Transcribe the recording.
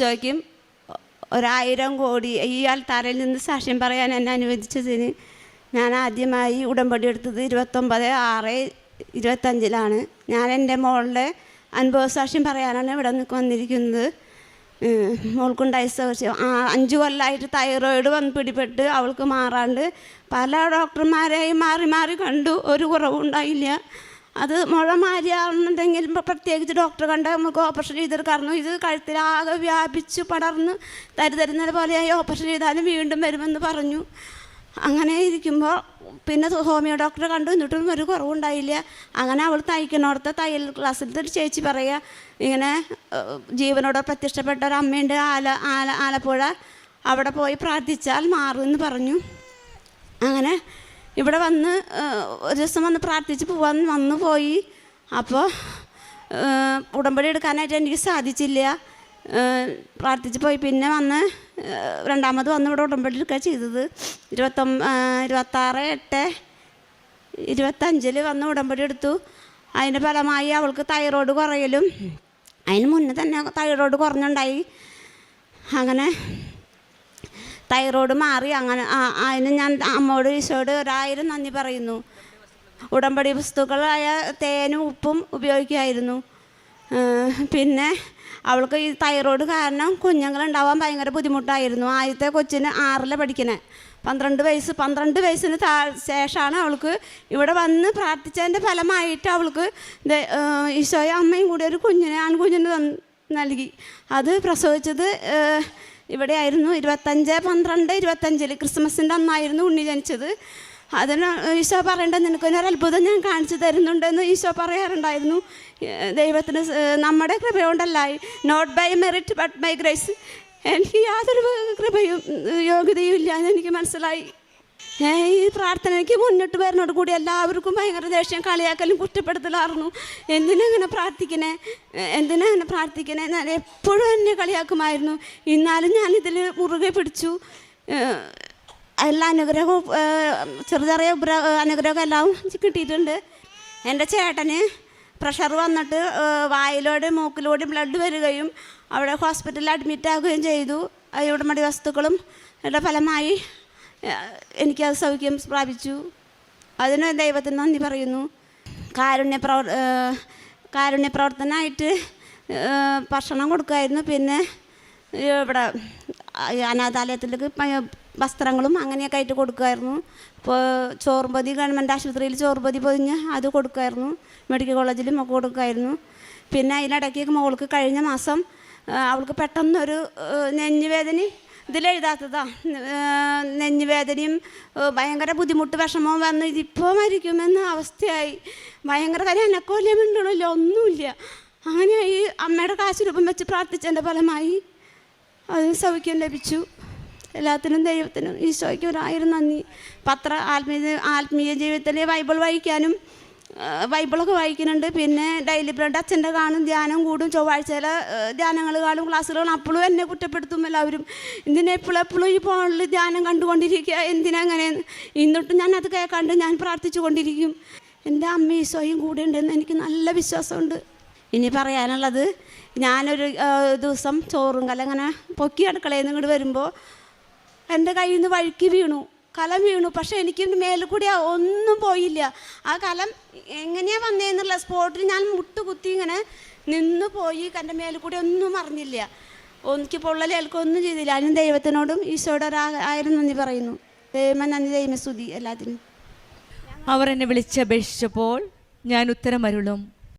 ഈശോയ്ക്കും 1000 കോടി ഈ ആൾത്താരയിൽ നിന്ന് സാക്ഷ്യം പറയാൻ എന്നെ അനുവദിച്ചതിന് ഞാൻ ആദ്യമായി ഉടമ്പടി എടുത്തത് 29/6/25 ഞാൻ എൻ്റെ മോളുടെ അനുഭവസാക്ഷ്യം പറയാനാണ് ഇവിടെ വന്നിരിക്കുന്നത്. മോൾക്കുണ്ടായ സാക്ഷ്യം 5 കൊല്ലമായിട്ട് തൈറോയിഡ് വന്ന് പിടിപെട്ട് അവൾക്ക് മാറാണ്ട് പല ഡോക്ടർമാരെയും മാറി മാറി കണ്ടു, ഒരു കുറവുണ്ടായില്ല. അത് മുഴ മാറിയാണെന്നുണ്ടെങ്കിൽ പ്രത്യേകിച്ച് ഡോക്ടർ കണ്ട് നമുക്ക് ഓപ്പറേഷൻ ചെയ്തെടുക്കാറുണ്ട്. ഇത് കഴുത്തിലാകെ വ്യാപിച്ച് പടർന്ന് തരുന്നത് പോലെയായി ഓപ്പറേഷൻ ചെയ്താലും വീണ്ടും വരുമെന്ന് പറഞ്ഞു. അങ്ങനെ ഇരിക്കുമ്പോൾ പിന്നെ ഹോമിയോ ഡോക്ടറെ കണ്ടു, എന്നിട്ടും ഒരു കുറവുണ്ടായില്ല. അങ്ങനെ അവൾ തയ്ക്കണോടത്തെ തയ്യൽ ക്ലാസ്സിലത്തെ ഒരു ചേച്ചി പറയുക, ഇങ്ങനെ ജീവനോട് പ്രത്യക്ഷപ്പെട്ട ഒരു അമ്മയുണ്ട് ആലപ്പുഴ, അവിടെ പോയി പ്രാർത്ഥിച്ചാൽ മാറുമെന്ന് പറഞ്ഞു. അങ്ങനെ ഇവിടെ വന്ന് ഒരു ദിവസം വന്ന് പ്രാർത്ഥിച്ച് വന്നു പോയി. അപ്പോൾ ഉടമ്പടി എടുക്കാനായിട്ട് എനിക്ക് സാധിച്ചില്ല. പ്രാർത്ഥിച്ച് പോയി പിന്നെ വന്ന് രണ്ടാമത് വന്ന് ഇവിടെ ഉടമ്പടി എടുക്കുക ചെയ്തത്. 26/8/25 വന്ന് ഉടമ്പടി എടുത്തു. അതിൻ്റെ ഫലമായി അവൾക്ക് തൈറോയ്ഡ് കുറയലും അതിന് മുന്നേ തന്നെ തൈറോയ്ഡ് കുറഞ്ഞുണ്ടായി. അങ്ങനെ തൈറോയ്ഡ് മാറി. അങ്ങനെ അതിന് ഞാൻ അമ്മയോട് ഈശോയോട് 1000 നന്ദി പറയുന്നു. ഉടമ്പടി വസ്തുക്കളായ തേനും ഉപ്പും ഉപയോഗിക്കുമായിരുന്നു. പിന്നെ അവൾക്ക് ഈ തൈറോയ്ഡ് കാരണം കുഞ്ഞുങ്ങളുണ്ടാവാൻ ഭയങ്കര ബുദ്ധിമുട്ടായിരുന്നു. ആദ്യത്തെ കൊച്ചിന് 6ൽ പഠിക്കണേ, 12 വയസ്സിന് ശേഷമാണ് അവൾക്ക് ഇവിടെ വന്ന് പ്രാർത്ഥിച്ചതിൻ്റെ ഫലമായിട്ട് അവൾക്ക് ഈശോയും അമ്മയും കൂടി ഒരു ആൺകുഞ്ഞിന് നൽകി. അത് പ്രസവിച്ചത് ഇവിടെ ആയിരുന്നു 25/12/25 ക്രിസ്മസിൻ്റെ അന്നായിരുന്നു ഉണ്ണി ജനിച്ചത്. അതിന് ഈശോ പറയേണ്ടത് നിനക്കൊരത്ഭുതം ഞാൻ കാണിച്ചു തരുന്നുണ്ടെന്ന് ഈശോ പറയാറുണ്ടായിരുന്നു. ദൈവത്തിന് നമ്മുടെ കൃപയുണ്ടല്ല, not by merit but by grace. എനിക്ക് യാതൊരു കൃപയും യോഗ്യതയും ഇല്ല എന്ന് എനിക്ക് മനസ്സിലായി. ഈ പ്രാർത്ഥനയ്ക്ക് മുന്നിട്ട് വരുന്നതോട് കൂടി എല്ലാവർക്കും ഭയങ്കര ദേഷ്യം, കളിയാക്കലും കുറ്റപ്പെടുത്തലായിരുന്നു. എന്തിനങ്ങനെ പ്രാർത്ഥിക്കണേ എന്നാൽ എപ്പോഴും എന്നെ കളിയാക്കുമായിരുന്നു. എന്നാലും ഞാനിതിൽ മുറുകെ പിടിച്ചു. എല്ലാ അനുഗ്രഹവും ചെറിയ അനുഗ്രഹം എല്ലാം കിട്ടിയിട്ടുണ്ട്. എൻ്റെ ചേട്ടന് പ്രഷർ വന്നിട്ട് വായിലൂടെ മൂക്കിലൂടെ ബ്ലഡ് വരികയും അവിടെ ഹോസ്പിറ്റലിൽ അഡ്മിറ്റ് ആവുകയും ചെയ്തു. ഉടമ്പടി വസ്തുക്കളും ഇതിൻ്റെ ഫലമായി എനിക്കത് സൗഖ്യം പ്രാപിച്ചു. അതിന് ദൈവത്തിന് നന്ദി പറയുന്നു. കാരുണ്യ പ്രവർത്തനമായിട്ട് ഭക്ഷണം കൊടുക്കുമായിരുന്നു. പിന്നെ ഇവിടെ അനാഥാലയത്തിലേക്ക് വസ്ത്രങ്ങളും അങ്ങനെയൊക്കെ ആയിട്ട് കൊടുക്കുമായിരുന്നു. ഇപ്പോൾ ചോറുപതി ഗവൺമെൻറ് ആശുപത്രിയിൽ ചോറുപതി പൊതിഞ്ഞ് അത് കൊടുക്കുമായിരുന്നു. മെഡിക്കൽ കോളേജിലും ഒക്കെ കൊടുക്കുമായിരുന്നു. പിന്നെ അതിനിടയ്ക്ക് മോൾക്ക് കഴിഞ്ഞ മാസം അവൾക്ക് പെട്ടെന്നൊരു നെഞ്ഞുവേദനയും ഇതിലെഴുതാത്തതാ നെഞ്ഞുവേദനയും ഭയങ്കര ബുദ്ധിമുട്ട് വിഷമവും വന്ന് ഇതിപ്പോൾ മരിക്കുമെന്ന അവസ്ഥയായി. ഭയങ്കര കാര്യം എനക്കോല്ലേ മിണ്ടണില്ല, ഒന്നുമില്ല. അങ്ങനെ ഈ അമ്മയുടെ കാശ് രൂപം വെച്ച് പ്രാർത്ഥിച്ചതിൻ്റെ ഫലമായി അതിന് സൗഖ്യം ലഭിച്ചു. എല്ലാത്തിനും ദൈവത്തിനും ഈശോയ്ക്ക് 1000 നന്ദി. ആത്മീയ ജീവിതത്തിൽ ബൈബിൾ വായിക്കാനും ബൈബിളൊക്കെ വായിക്കുന്നുണ്ട്. പിന്നെ ഡെയിലി ബ്രെഡ് അച്ഛൻ്റെ കാണും, ധ്യാനം കൂടും, ചൊവ്വാഴ്ചയിലെ ധ്യാനങ്ങൾ കാണും, ക്ലാസ്സുകൾ. അപ്പോഴും എന്നെ കുറ്റപ്പെടുത്തും എല്ലാവരും. എന്തിനാ എപ്പോഴും ഈ ഫോണിൽ ധ്യാനം കണ്ടുകൊണ്ടിരിക്കുക, എന്തിനാ അങ്ങനെ? എന്നിട്ടും ഞാൻ അത് കേൾക്കാണ്ട് ഞാൻ പ്രാർത്ഥിച്ചു കൊണ്ടിരിക്കും. എൻ്റെ അമ്മ ഈശോയും കൂടെ ഉണ്ടെന്ന് എനിക്ക് നല്ല വിശ്വാസമുണ്ട്. ഇനി പറയാനുള്ളത്, ഞാനൊരു ദിവസം ചോറും കലം ഇങ്ങനെ പൊക്കി അടുക്കളയിൽ നിന്ന് ഇങ്ങോട്ട് വരുമ്പോൾ എൻ്റെ കയ്യിൽ നിന്ന് വഴുക്കി കലം വീണു. പക്ഷേ എനിക്ക് മേലിൽ കൂടി ഒന്നും പോയില്ല. ആ കലം എങ്ങനെയാണ് വന്നതെന്നുള്ള സ്പോട്ടിൽ ഞാൻ മുട്ടുകുത്തി ഇങ്ങനെ നിന്ന് പോയി. എൻ്റെ മേലിൽ കൂടി ഒന്നും അറിഞ്ഞില്ല. എനിക്ക് പൊള്ളലേൽക്കൊന്നും ചെയ്തില്ല. അതിനും ദൈവത്തിനോടും ഈശോയുടെ 1000 നന്ദി പറയുന്നു. നന്ദി, ദൈവസ്തുതി എല്ലാത്തിനും. അവർ എന്നെ വിളിച്ചപേക്ഷിച്ചപ്പോൾ ഞാൻ ഉത്തരമരുളും.